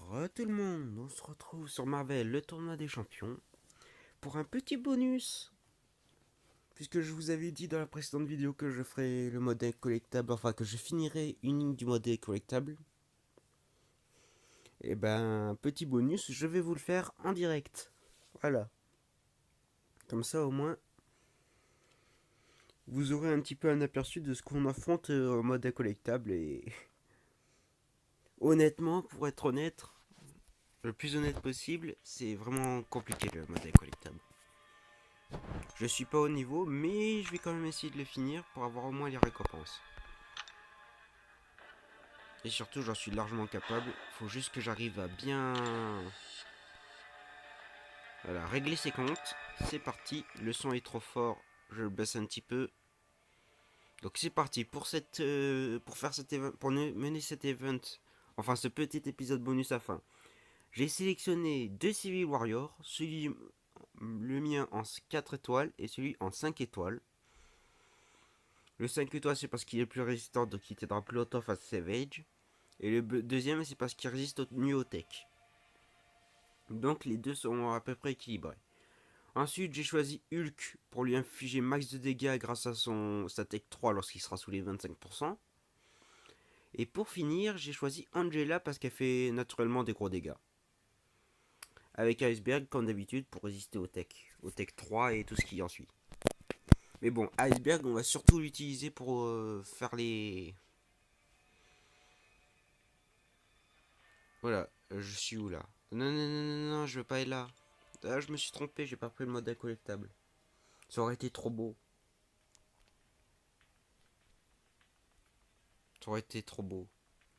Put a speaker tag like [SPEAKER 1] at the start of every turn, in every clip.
[SPEAKER 1] Tout le monde, on se retrouve sur Marvel, le tournoi des champions, pour un petit bonus. Puisque je vous avais dit dans la précédente vidéo que je ferais le modèle collectable, enfin que je finirais une ligne du modèle collectable. Et ben, petit bonus, je vais vous le faire en direct. Voilà. Comme ça au moins, vous aurez un petit peu un aperçu de ce qu'on affronte au modèle collectable. Et honnêtement, pour être honnête, le plus honnête possible, c'est vraiment compliqué le modèle collectable. Je suis pas au niveau, mais je vais quand même essayer de le finir pour avoir au moins les récompenses. Et surtout, j'en suis largement capable. Faut juste que j'arrive à bien... Voilà, régler ses comptes. C'est parti. Le son est trop fort. Je le baisse un petit peu. Donc c'est parti pour pour faire cet event, pour mener cet event. Enfin, ce petit épisode bonus à fin. J'ai sélectionné deux Civil Warriors. Le mien en 4 étoiles et celui en 5 étoiles. Le 5 étoiles, c'est parce qu'il est plus résistant, donc il t'aidera plus longtemps face à Savage. Et le deuxième, c'est parce qu'il résiste mieux au tech. Donc les deux sont à peu près équilibrés. Ensuite, j'ai choisi Hulk pour lui infliger max de dégâts grâce à sa tech 3 lorsqu'il sera sous les 25%. Et pour finir, j'ai choisi Angela parce qu'elle fait naturellement des gros dégâts. Avec Iceberg, comme d'habitude, pour résister au tech 3 et tout ce qui en suit. Mais bon, Iceberg, on va surtout l'utiliser pour faire les... Voilà, je suis où là? Non, non, non, non, non, je veux pas être là. Ah, je me suis trompé, j'ai pas pris le modèle collectable. Ça aurait été trop beau. Ça aurait été trop beau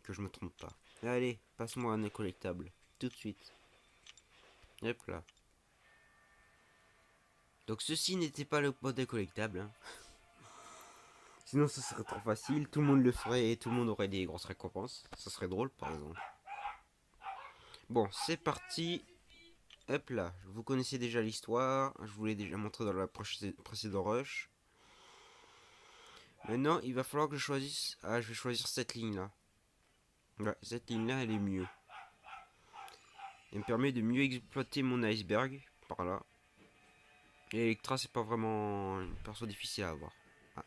[SPEAKER 1] que je me trompe pas. Allez, passe-moi un collectable. Tout de suite. Hop là. Donc ceci n'était pas le modèle collectable. Hein. Sinon ça serait trop facile. Tout le monde le ferait et tout le monde aurait des grosses récompenses. Ça serait drôle par exemple. Bon, c'est parti. Hop là. Vous connaissez déjà l'histoire. Je vous l'ai déjà montré dans la précédente rush. Maintenant, il va falloir que je choisisse. Ah, je vais choisir cette ligne là. Ouais, cette ligne là, elle est mieux. Elle me permet de mieux exploiter mon iceberg. Par là. Et Electra, c'est pas vraiment une perso difficile à avoir. Ah.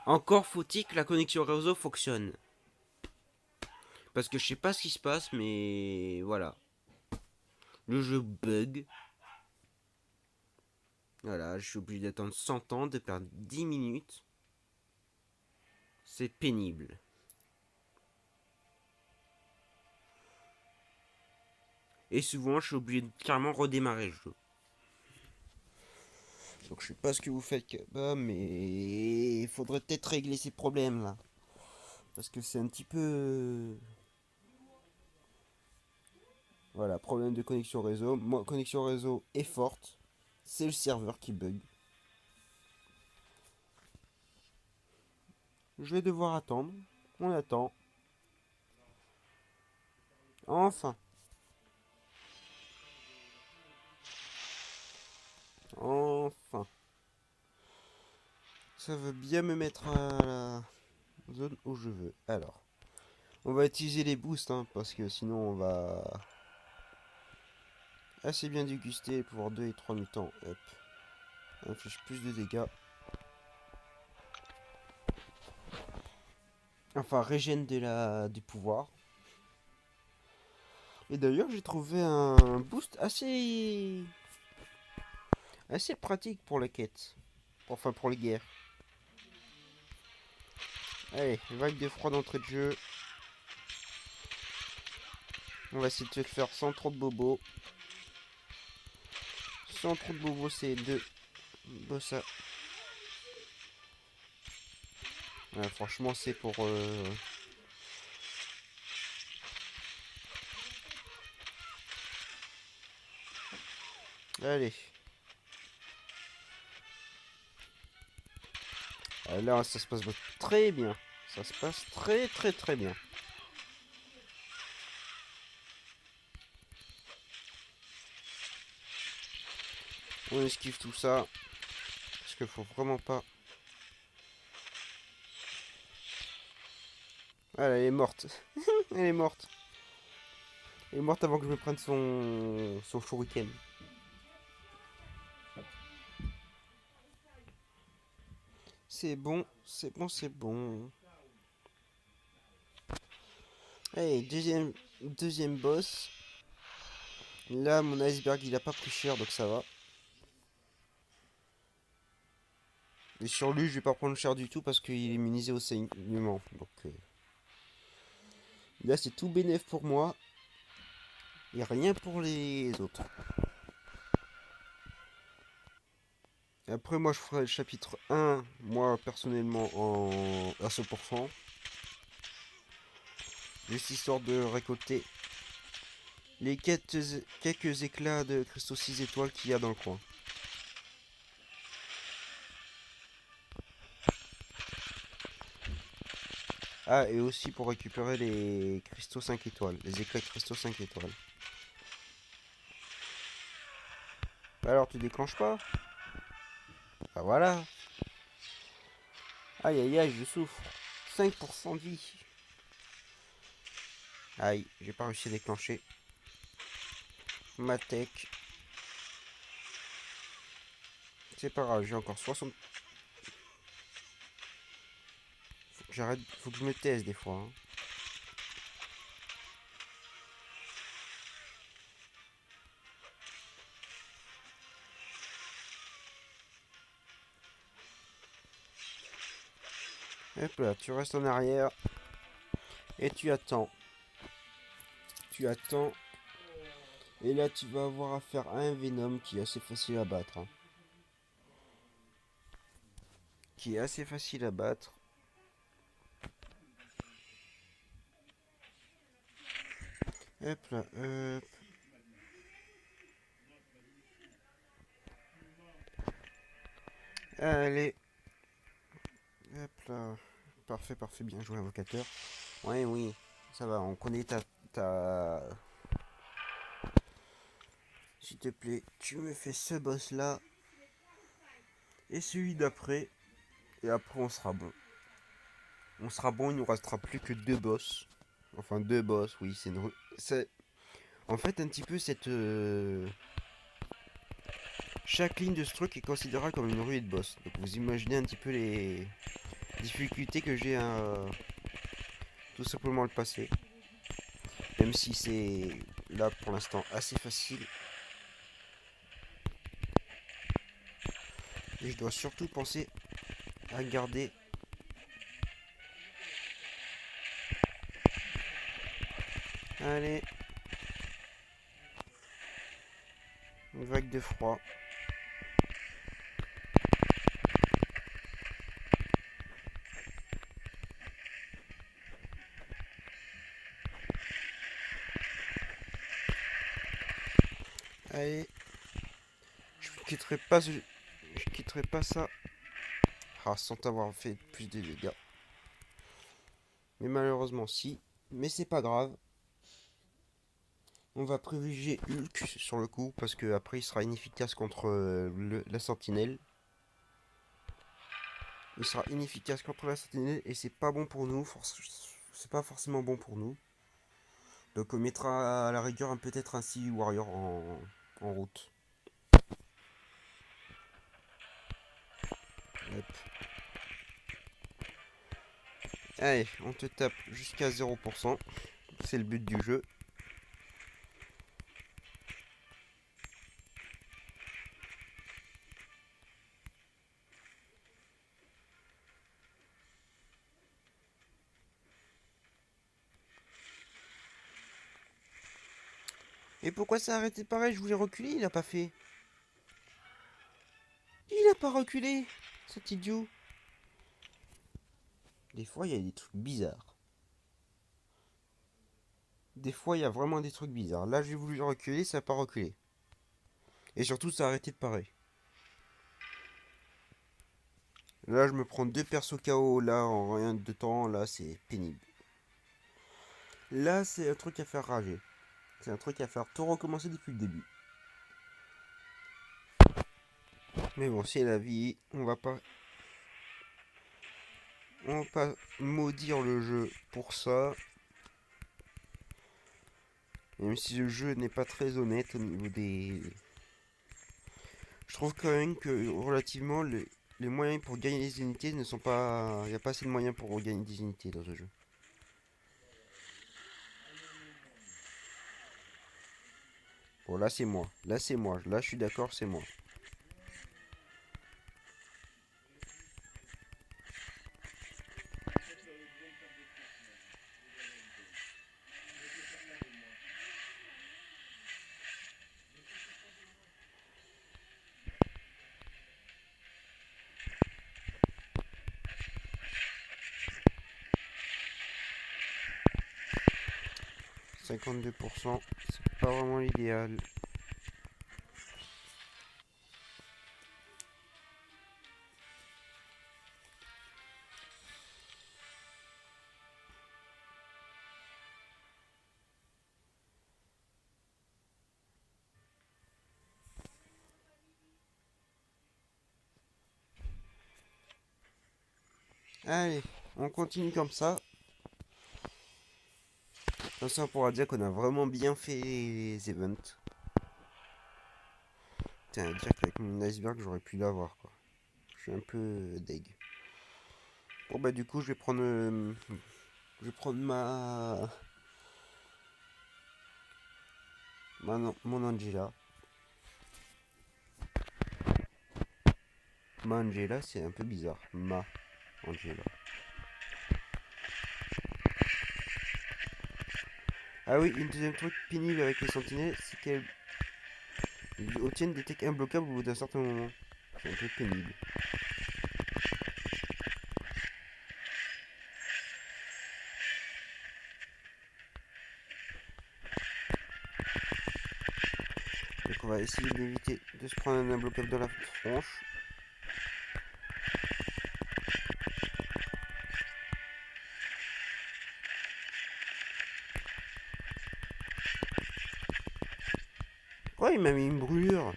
[SPEAKER 1] Encore faut-il que la connexion réseau fonctionne. Parce que je sais pas ce qui se passe, mais voilà. Le jeu bug. Voilà, je suis obligé d'attendre 100 ans, de perdre 10 minutes. C'est pénible. Et souvent, je suis obligé de carrément redémarrer le jeu. Donc je sais pas ce que vous faites là-bas, mais il faudrait peut-être régler ces problèmes là. Parce que c'est un petit peu... Voilà, problème de connexion réseau. Moi, connexion réseau est forte. C'est le serveur qui bug. Je vais devoir attendre. On attend. Enfin. Enfin. Ça veut bien me mettre à la zone où je veux. Alors. On va utiliser les boosts, hein, parce que sinon on va assez bien déguster les pouvoirs 2 et 3 mutants. Hop. Inflige plus de dégâts. Enfin, régène du pouvoir. Et d'ailleurs, j'ai trouvé un boost assez pratique pour la quête. Enfin, pour les guerres. Allez, vague de froid d'entrée de jeu. On va essayer de se faire sans trop de bobos. Sans trop de bobos, c'est deux bossa. Ouais, franchement, c'est pour... Allez. Ah, là, ça se passe très bien. Ça se passe très très très bien. On esquive tout ça. Parce qu'il faut vraiment pas... Ah, elle est morte. Elle est morte. Elle est morte avant que je me prenne son shuriken. C'est bon, c'est bon, c'est bon. Allez, deuxième boss. Là, mon iceberg, il a pas pris cher, donc ça va. Et sur lui, je vais pas prendre cher du tout parce qu'il est immunisé au saignement. Donc là, c'est tout bénéf pour moi. Et rien pour les autres. Et après, moi, je ferai le chapitre 1, moi, personnellement, à 100%. Juste histoire de récolter les quelques éclats de cristaux 6 étoiles qu'il y a dans le coin. Ah, et aussi pour récupérer les cristaux 5 étoiles, les éclats de cristaux 5 étoiles. Bah alors, tu déclenches pas? Bah voilà. Aïe aïe aïe, je souffre. 5% de vie. Aïe, j'ai pas réussi à déclencher ma tech. C'est pas grave, j'ai encore 60. Faut que je me taise des fois, hein. Hop là, tu restes en arrière et tu attends. Tu attends. Et là, tu vas avoir affaire à un Venom qui est assez facile à battre, hein. Qui est assez facile à battre. Hop là, hop. Allez. Hop là. Parfait, parfait, bien joué, invocateur. Ouais, oui, ça va, on connaît ta... S'il te plaît, tu me fais ce boss là. Et celui d'après. Et après, on sera bon. On sera bon, il nous restera plus que deux boss. Enfin, deux boss, oui, c'est... En fait, un petit peu cette... Chaque ligne de ce truc est considérée comme une ruée de boss. Donc vous imaginez un petit peu les difficultés que j'ai à tout simplement le passer. Même si c'est là pour l'instant assez facile. Et je dois surtout penser à garder... Allez. Une vague de froid. Allez. Je quitterai pas ça. Ah, sans avoir fait plus de dégâts. Mais malheureusement si. Mais c'est pas grave. On va privilégier Hulk sur le coup. Parce que après il sera inefficace contre la sentinelle. Il sera inefficace contre la sentinelle. Et c'est pas bon pour nous. C'est pas forcément bon pour nous. Donc on mettra à la rigueur peut-être un Sea Warrior en route. Hop. Allez, on te tape jusqu'à 0%. C'est le but du jeu. Et pourquoi ça a arrêté pareil? Je voulais reculer, il a pas fait. Il a pas reculé, cet idiot. Des fois, il y a des trucs bizarres. Des fois, il y a vraiment des trucs bizarres. Là, j'ai voulu reculer, ça n'a pas reculé. Et surtout, ça a arrêté de pareil. Là, je me prends deux persos KO, là, en rien de temps. Là, c'est pénible. Là, c'est un truc à faire rager. C'est un truc à faire tout recommencer depuis le début. Mais bon, c'est la vie. On va pas... On va pas maudire le jeu pour ça. Même si le jeu n'est pas très honnête au niveau des... Je trouve quand même que relativement les moyens pour gagner des unités ne sont pas... Il n'y a pas assez de moyens pour gagner des unités dans ce jeu. Bon là c'est moi. Là c'est moi. Là je suis d'accord, c'est moi. « 52%, c'est pas vraiment l'idéal. Allez, on continue comme ça. Comme ça, on pourra dire qu'on a vraiment bien fait les events. Putain, à dire qu'avec mon iceberg, j'aurais pu l'avoir, quoi. Je suis un peu deg. Bon, bah, du coup, je vais prendre mon Angela. Ma Angela, c'est un peu bizarre. Ma Angela. Ah oui, une deuxième truc pénible avec les sentinelles, c'est qu'elles obtiennent des techs imbloquables au bout d'un certain moment. C'est un peu pénible. Donc on va essayer d'éviter de se prendre un imbloquable dans la tronche. Ouais, il m'a mis une brûlure.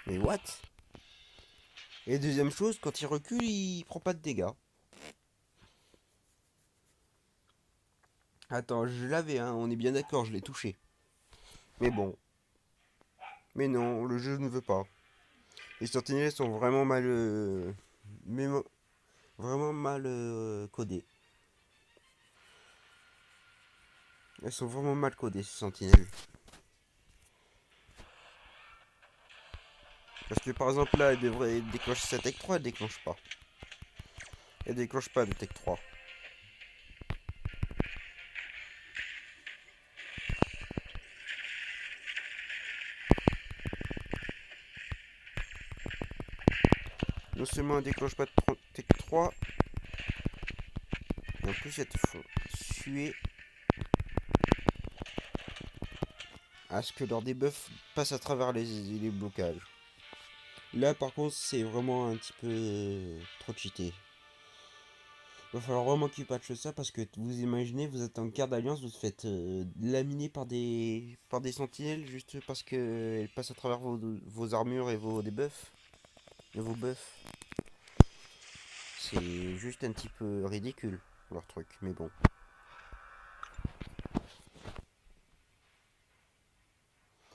[SPEAKER 1] Mais what? Et deuxième chose, quand il recule, il prend pas de dégâts. Attends, je l'avais, hein, on est bien d'accord, je l'ai touché. Mais bon. Mais non, le jeu ne veut pas. Les sentinelles sont vraiment mal... vraiment mal codées. Elles sont vraiment mal codées, ces sentinelles. Parce que par exemple là, elle devrait déclencher sa tech 3, elle déclenche pas. Elle déclenche pas de tech 3. Non seulement elle déclenche pas de tech 3, et en plus elles te font suer à ce que leur debuff passe à travers les blocages. Là par contre c'est vraiment un petit peu trop cheaté. Il va falloir vraiment qu'ils patchent ça parce que vous imaginez, vous êtes en guerre d'alliance, vous vous faites laminer par des sentinelles juste parce qu'elles passent à travers vos armures et vos debuffs. Et vos buffs. C'est juste un petit peu ridicule leur truc, mais bon.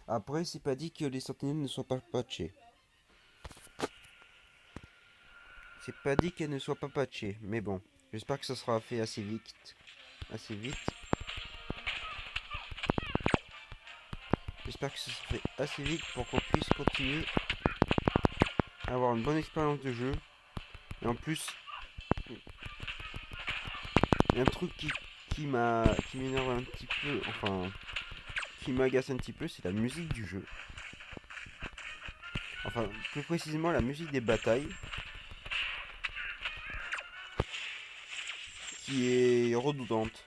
[SPEAKER 1] Après, c'est pas dit que les sentinelles ne soient pas patchées. C'est pas dit qu'elles ne soient pas patchées, mais bon. J'espère que ça sera fait assez vite. Assez vite. J'espère que ça sera fait assez vite pour qu'on puisse continuer à avoir une bonne expérience de jeu. Et en plus, il y a un truc qui m'énerve un petit peu, enfin, qui m'agace un petit peu, c'est la musique du jeu. Enfin, plus précisément la musique des batailles. Qui est redondante.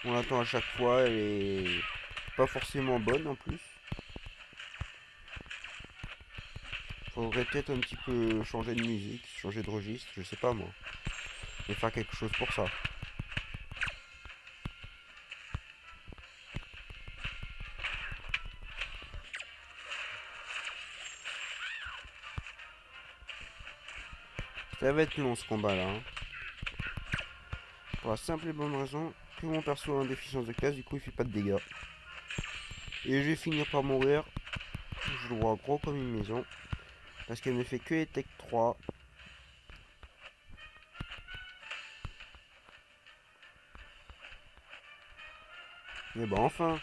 [SPEAKER 1] On l'attend à chaque fois, elle est pas forcément bonne en plus. Faudrait peut-être un petit peu changer de musique, changer de registre, je sais pas moi. Et faire quelque chose pour ça. Ça va être long ce combat là. Hein. Pour la simple et bonne raison que mon perso a une déficience de classe, du coup il fait pas de dégâts. Et je vais finir par mourir. Je le vois gros comme une maison. Parce qu'elle ne fait que les tech 3. Mais bon, enfin.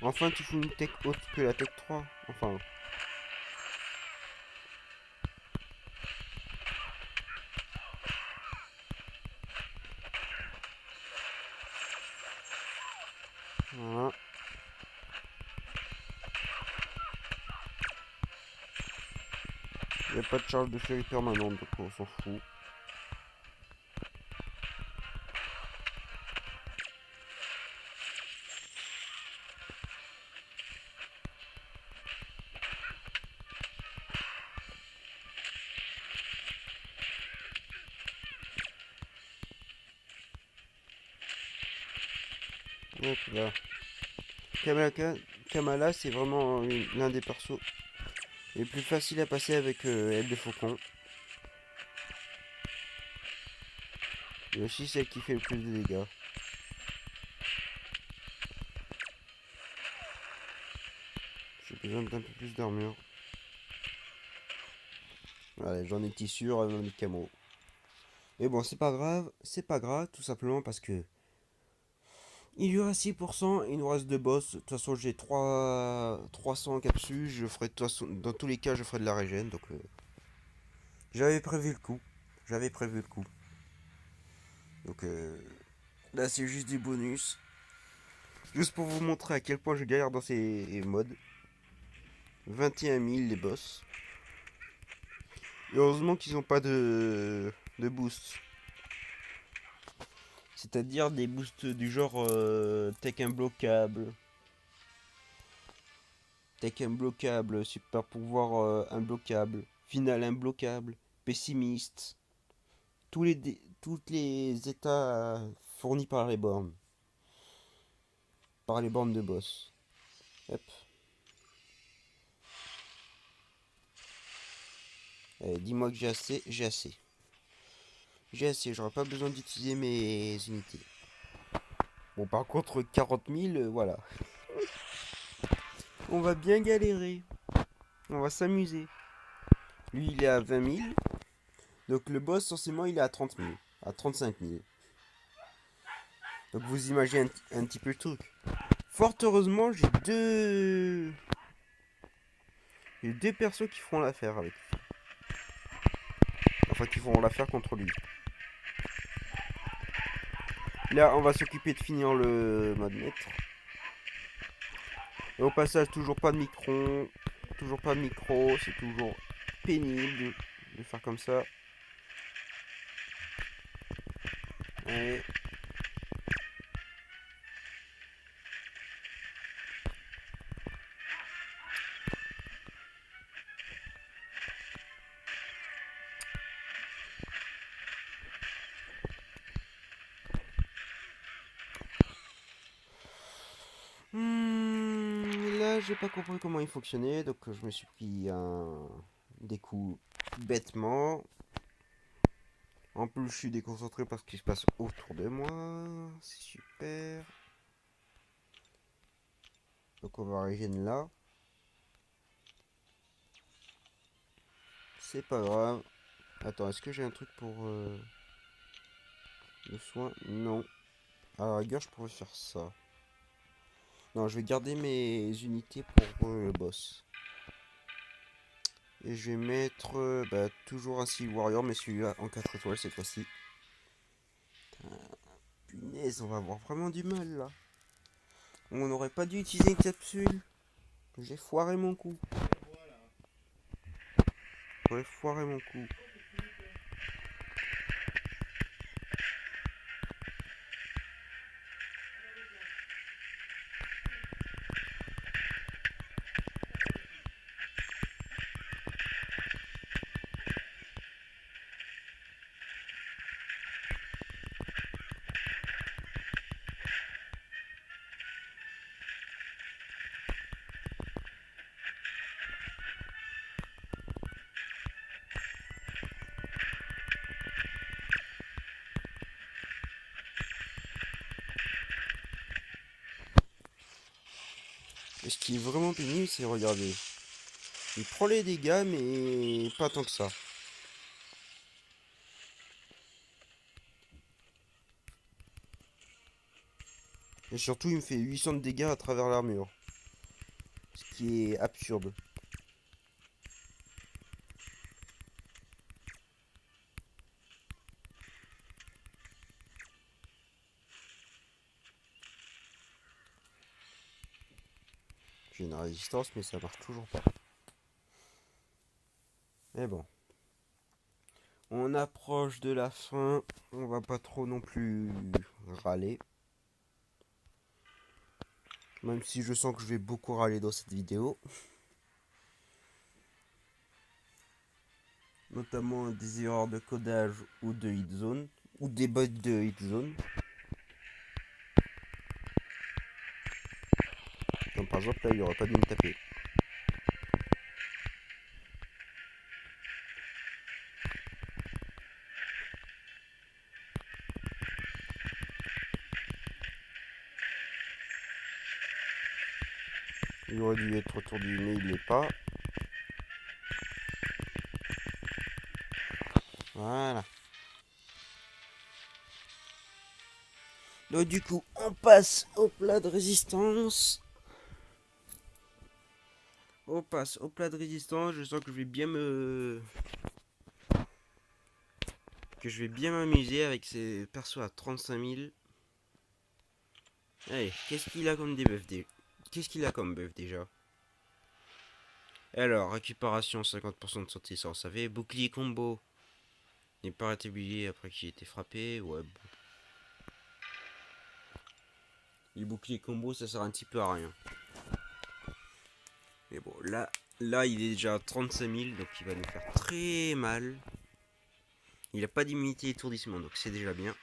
[SPEAKER 1] Enfin, tu fous une tech haute que la tech 3. Enfin. Voilà. Il n'y a pas de charge de furie permanente, donc on s'en fout. Donc là. Kamala, c'est vraiment l'un des persos les plus faciles à passer avec aile de faucon. Et aussi celle qui fait le plus de dégâts. J'ai besoin d'un peu plus d'armure. Allez, j'en ai tissu, j'en ai camo. Et bon, c'est pas grave, tout simplement parce que il y aura 6%, il nous reste 2 boss. De toute façon, j'ai 300 capsules. Je ferai dans tous les cas, je ferai de la régène. Donc, j'avais prévu le coup. J'avais prévu le coup. Donc, là, c'est juste du bonus. Juste pour vous montrer à quel point je galère dans ces modes. 21 000 les boss. Et heureusement qu'ils n'ont pas de boost. C'est-à-dire des boosts du genre tech imbloquable. Tech imbloquable, super pouvoir imbloquable, final imbloquable, pessimiste. Toutes les états fournis par les bornes. Par les bornes de boss. Hop. Allez, dis-moi que j'ai assez, j'ai assez. J'ai assez, j'aurai pas besoin d'utiliser mes unités. Bon, par contre, 40 000, voilà. On va bien galérer. On va s'amuser. Lui, il est à 20 000. Donc le boss, forcément, il est à 30 000. À 35 000. Donc vous imaginez un petit peu le truc. Fort heureusement, j'ai deux persos qui feront l'affaire avec lui. Enfin, qui feront l'affaire contre lui. Là, on va s'occuper de finir le mode maître. Et au passage, toujours pas de micro. Toujours pas de micro. C'est toujours pénible de faire comme ça. Allez. Là, j'ai pas compris comment il fonctionnait, donc je me suis pris des coups bêtement. En plus, je suis déconcentré par ce qui se passe autour de moi. C'est super. Donc, on va régénérer là. C'est pas grave. Attends, est-ce que j'ai un truc pour le soin? Non. À la rigueur, je pourrais faire ça. Non, je vais garder mes unités pour le boss. Et je vais mettre toujours un Seal Warrior, mais celui-là en 4 étoiles cette fois-ci. Punaise, on va avoir vraiment du mal là. On n'aurait pas dû utiliser une capsule. J'ai foiré mon coup. J'ai foiré mon coup. ce qui est vraiment pénible, c'est regarder. Il prend les dégâts, mais pas tant que ça. Et surtout, il me fait 800 de dégâts à travers l'armure. Ce qui est absurde. J'ai une résistance, mais ça marche toujours pas. Mais bon. On approche de la fin. On va pas trop non plus râler. Même si je sens que je vais beaucoup râler dans cette vidéo. Notamment des erreurs de codage ou de hit zone. Ou des bugs de hit zone. Comme par exemple là, il aurait pas dû me taper. Il aurait dû être autour du nez, il l'est pas. Voilà. Donc du coup, on passe au plat de résistance. On passe au plat de résistance. Je sens que je vais bien m'amuser avec ces persos à 35 000. Allez, qu'est-ce qu'il a comme debuff Qu'est-ce qu'il a comme buff déjà? Alors, récupération 50% de santé, ça on savait. Bouclier combo n'est pas rétabli après qu'il ait été frappé. Ouais, bon. Les boucliers combo, ça sert un petit peu à rien. Mais bon, là il est déjà à 35 000, donc il va nous faire très mal. Il n'a pas d'immunité étourdissement, donc c'est déjà bien.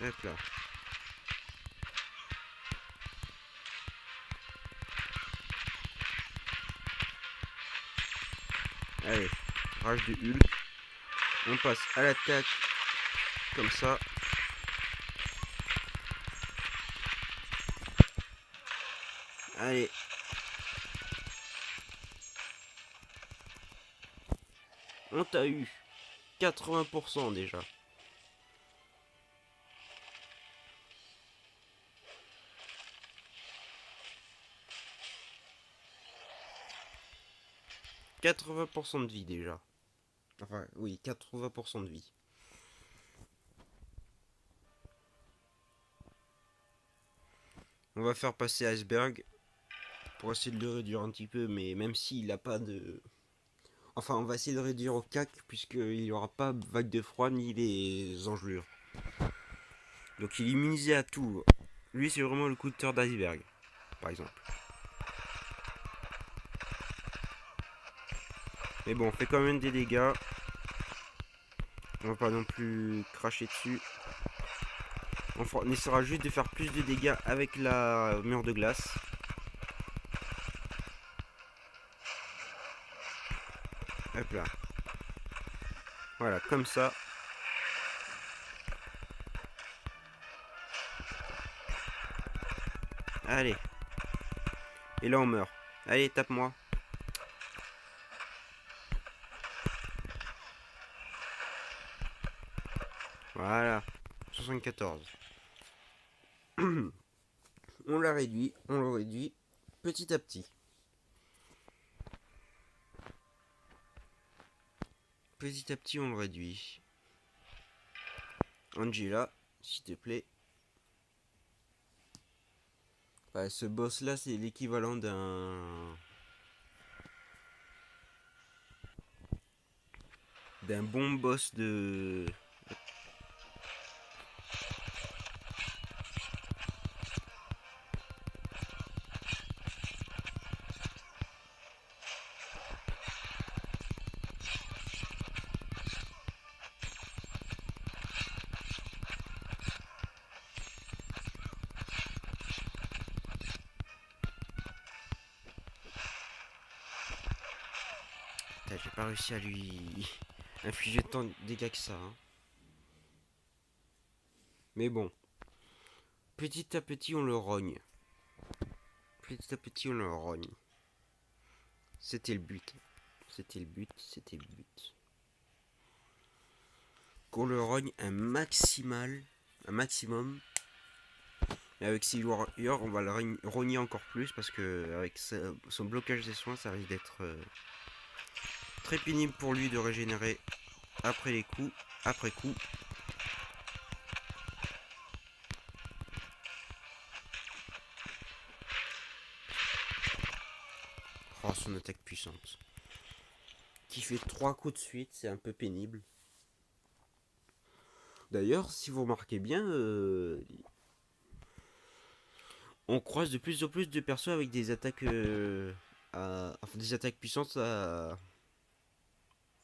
[SPEAKER 1] Hop là. Allez, rage de Hulk. On passe à l'attaque, comme ça. Allez. On t'a eu 80% déjà. « 80% de vie déjà. Enfin, oui, 80% de vie. On va faire passer Iceberg pour essayer de le réduire un petit peu, mais même s'il n'a pas de... Enfin, on va essayer de réduire au cac, puisqu'il n'y aura pas vague de froid ni les engelures. Donc il est immunisé à tout. Lui, c'est vraiment le coup de cœur d'Iceberg, par exemple. Mais bon, on fait quand même des dégâts. On va pas non plus cracher dessus. On essaiera juste de faire plus de dégâts avec la mur de glace. Hop là. Voilà, comme ça. Allez. Et là, on meurt. Allez, tape-moi. Voilà. 74. On le réduit petit à petit. Petit à petit, on le réduit. Angela, s'il te plaît. Ouais, ce boss là, c'est l'équivalent d'un bon boss de... J'ai pas réussi à lui infliger tant de dégâts que ça. Hein. Mais bon. Petit à petit, on le rogne. petit à petit on le rogne. C'était le but. C'était le but. C'était le but. Qu'on le rogne un maximum. Et avec Silver Yor, on va le rogner encore plus parce que avec son blocage des soins, ça risque d'être très pénible pour lui de régénérer après les coups, après coup. Oh, son attaque puissante. Qui fait 3 coups de suite, c'est un peu pénible. D'ailleurs, si vous remarquez bien, on croise de plus en plus de persos avec des attaques, des attaques puissantes à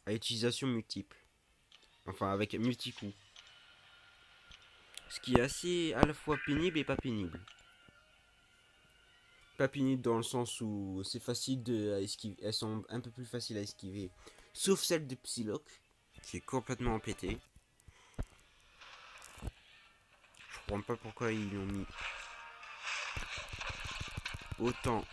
[SPEAKER 1] utilisation multiple. Enfin, avec multi-coups. Ce qui est assez à la fois pénible et pas pénible. Pas pénible dans le sens où c'est facile à esquiver. Elles sont un peu plus faciles à esquiver. Sauf celle de Psylocke, qui est complètement pétée. Je comprends pas pourquoi ils l'ont mis autant.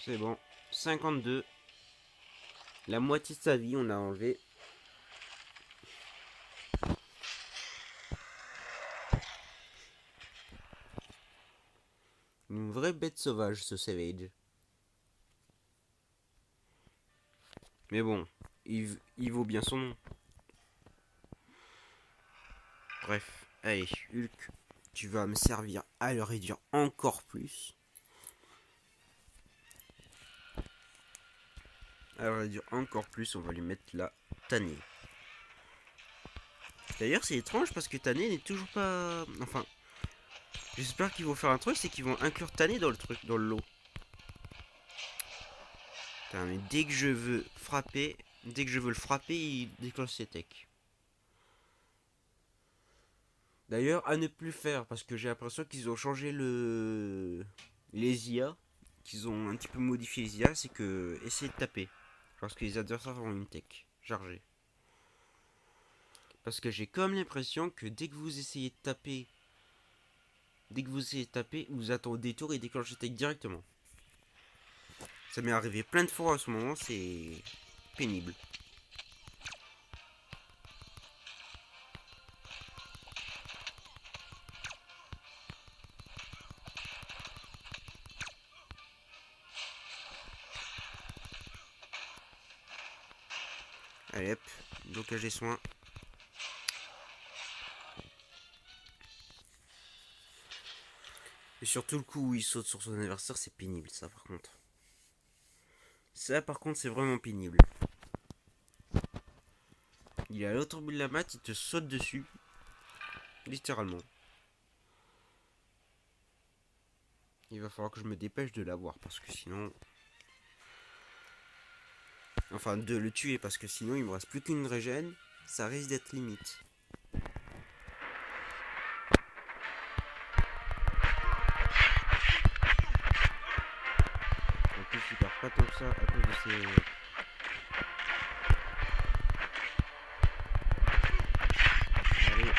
[SPEAKER 1] C'est bon. 52. La moitié de sa vie, on a enlevé. Une vraie bête sauvage, ce Savage. Mais bon, il vaut bien son nom. Bref, allez, Hulk, tu vas me servir à le réduire encore plus. À le réduire encore plus, on va lui mettre la tannée. D'ailleurs, c'est étrange parce que tannée n'est toujours pas... Enfin, j'espère qu'ils vont faire un truc, c'est qu'ils vont inclure tannée dans le truc, dans le lot. Putain, mais dès que je veux frapper, dès que je veux le frapper, il déclenche ses techs. D'ailleurs, à ne plus faire, parce que j'ai l'impression qu'ils ont changé les IA, qu'ils ont un petit peu modifié les IA, c'est que essayez de taper lorsque les adversaires ont une tech chargée. Parce que j'ai comme l'impression que dès que vous essayez de taper, vous attendez des tours et déclenchez le tech directement. Ça m'est arrivé plein de fois à ce moment, c'est pénible. Allez hop, blocage des soins. Et surtout le coup où il saute sur son adversaire, c'est pénible ça par contre. Ça par contre c'est vraiment pénible. Il est à l'autre bout de la mat, il te saute dessus. Littéralement. Il va falloir que je me dépêche de l'avoir parce que sinon... Enfin de le tuer parce que sinon il me reste plus qu'une régène. Ça risque d'être limite. En plus il perd pas tant que ça à cause de ses... Allez.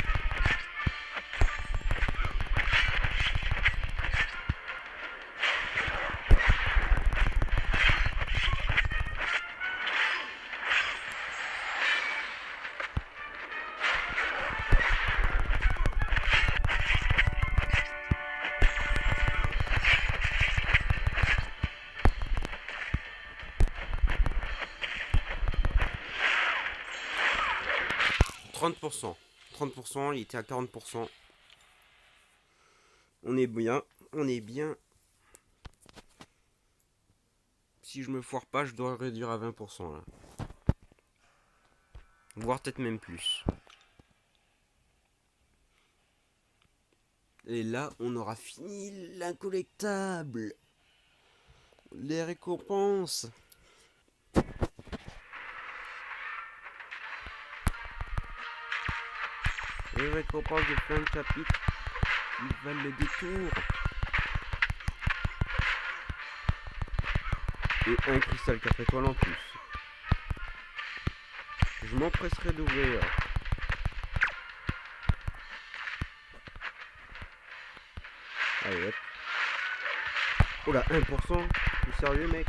[SPEAKER 1] %. 30%, il était à 40%. On est bien, on est bien. Si je me foire pas, je dois réduire à 20% là. Voire peut-être même plus. Et là, on aura fini l'incollectable. Les récompenses. Les récompenses de fin de chapitre, ils valent le détour. Et un cristal 4 étoiles en plus. Je m'empresserai d'ouvrir. Allez hop. Oh là, 1%. T'es sérieux mec?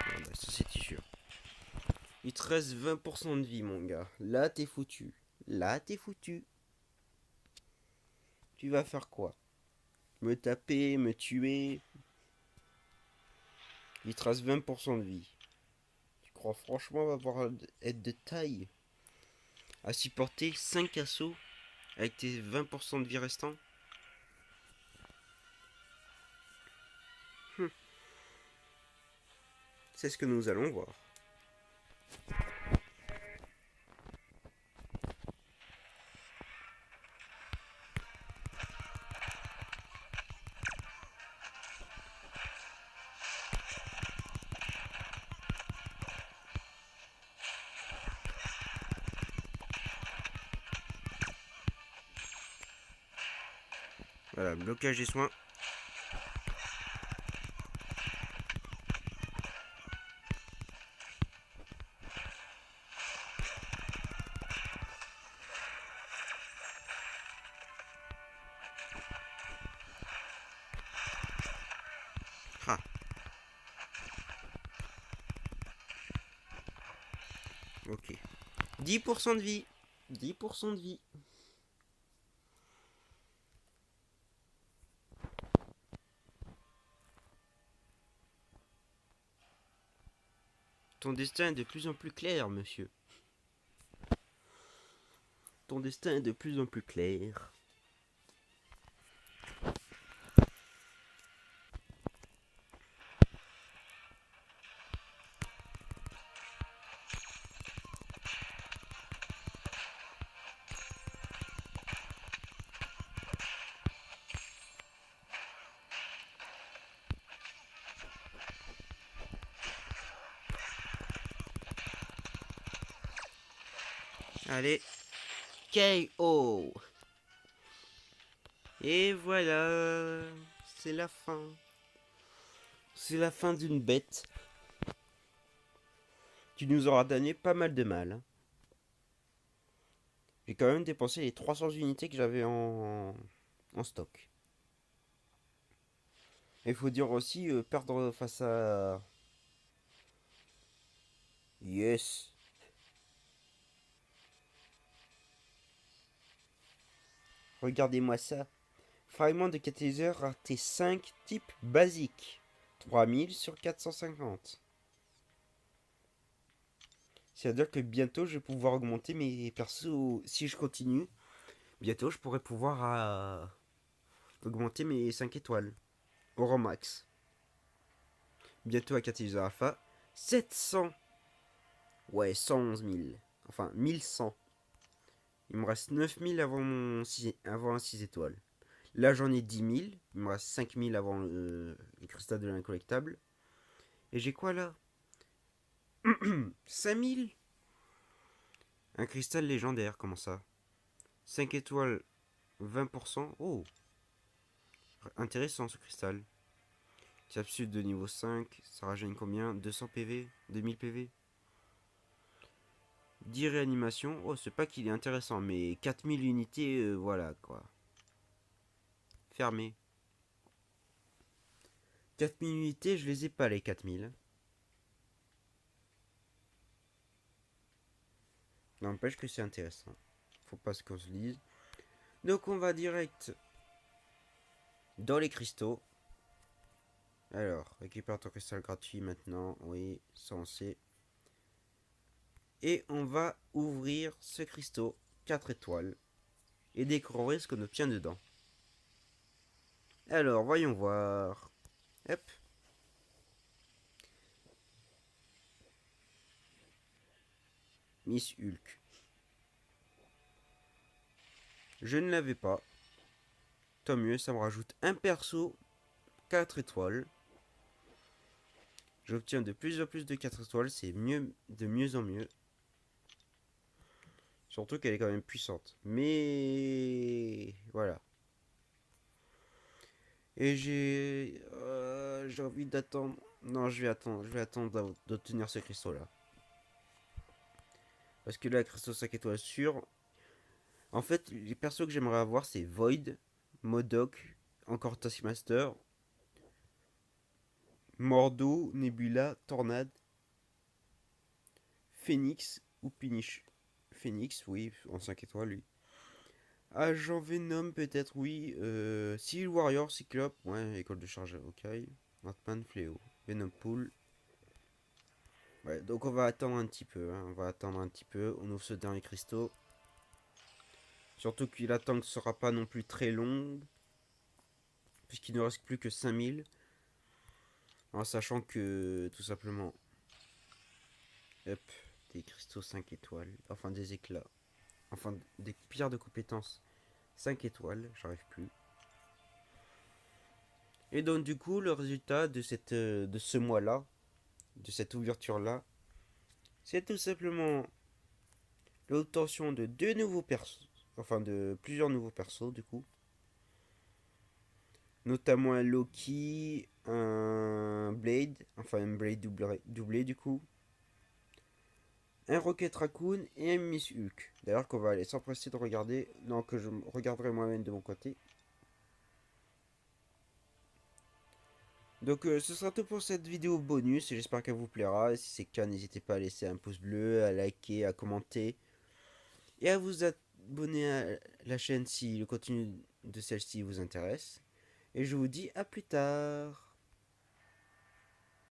[SPEAKER 1] Ah bah ça c'est sûr. Il te reste 20% de vie mon gars. Là t'es foutu. Là t'es foutu. Tu vas faire quoi? Me taper, me tuer? Il te reste 20% de vie. Tu crois franchement avoir être de taille à supporter 5 assauts avec tes 20% de vie restants? C'est ce que nous allons voir. Voilà, blocage des soins. Ah, ok. 10% de vie. 10% de vie. Ton destin est de plus en plus clair, monsieur. Ton destin est de plus en plus clair. Allez. KO. Et voilà. C'est la fin. C'est la fin d'une bête. Tu nous auras donné pas mal de mal. Hein. J'ai quand même dépensé les 300 unités que j'avais en stock. Il faut dire aussi, perdre face à... Yes. Regardez-moi ça. Fragment de catalyseur raté 5 type basique. 3000 sur 450. C'est-à-dire que bientôt je vais pouvoir augmenter mes persos. Si je continue, bientôt je pourrais pouvoir augmenter mes 5 étoiles. Au max. Bientôt à catalyseur alpha. 700. Ouais, 111 000. Enfin, 1100. Il me reste 9000 avant un 6 étoiles. Là, j'en ai 10 000. Il me reste 5000 avant le cristal de l'incollectable. Et j'ai quoi là? 5000. Un cristal légendaire, comment ça? 5 étoiles, 20%. Oh, intéressant ce cristal. Capsule de niveau 5, ça rajeunit combien? 200 PV? 2000 PV? 10 réanimations. Oh, c'est pas qu'il est intéressant, mais 4000 unités, voilà quoi. Fermé. 4000 unités, je les ai pas les 4000. N'empêche que c'est intéressant. Faut pas qu'on se lise. Donc on va direct dans les cristaux. Alors, récupère ton cristal gratuit maintenant. Oui, ça on sait. Et on va ouvrir ce cristaux 4 étoiles. Et découvrir ce qu'on obtient dedans. Alors, voyons voir. Hop. Miss Hulk. Je ne l'avais pas. Tant mieux, ça me rajoute un perso 4 étoiles. J'obtiens de plus en plus de 4 étoiles, c'est mieux, de mieux en mieux. Surtout qu'elle est quand même puissante. Mais voilà. Et j'ai envie d'attendre. Non, je vais attendre d'obtenir ce cristaux là. Parce que là, cristaux 5 étoiles sûr. En fait, les persos que j'aimerais avoir, c'est Void, Modok, encore Taskmaster, Mordo, Nebula, Tornade, Phoenix ou Pinish. Phoenix, oui, en 5 étoiles, lui. Agent Venom, peut-être, oui. Civil Warrior, Cyclope, ouais, école de charge, ok. Ant-Man, Fléau, Venom Pool. Ouais, donc on va attendre un petit peu, hein, on va attendre un petit peu. On ouvre ce dernier cristaux. Surtout que l'attente ne sera pas non plus très longue, puisqu'il ne reste plus que 5000. En sachant que, tout simplement, hop, des cristaux 5 étoiles, enfin des éclats, enfin des pierres de compétences 5 étoiles, j'arrive plus. Et donc du coup, le résultat de ce mois-là, de cette ouverture-là, c'est tout simplement l'obtention de deux nouveaux persos, enfin de plusieurs nouveaux persos du coup, notamment un Loki, un Blade, enfin un Blade doublé du coup, un Rocket Raccoon et un Miss Hulk. D'ailleurs qu'on va aller s'empresser de regarder, non que je regarderai moi-même de mon côté. Donc ce sera tout pour cette vidéo bonus et j'espère qu'elle vous plaira. Et si c'est le cas, n'hésitez pas à laisser un pouce bleu, à liker, à commenter et à vous abonner à la chaîne si le contenu de celle-ci vous intéresse. Et je vous dis à plus tard.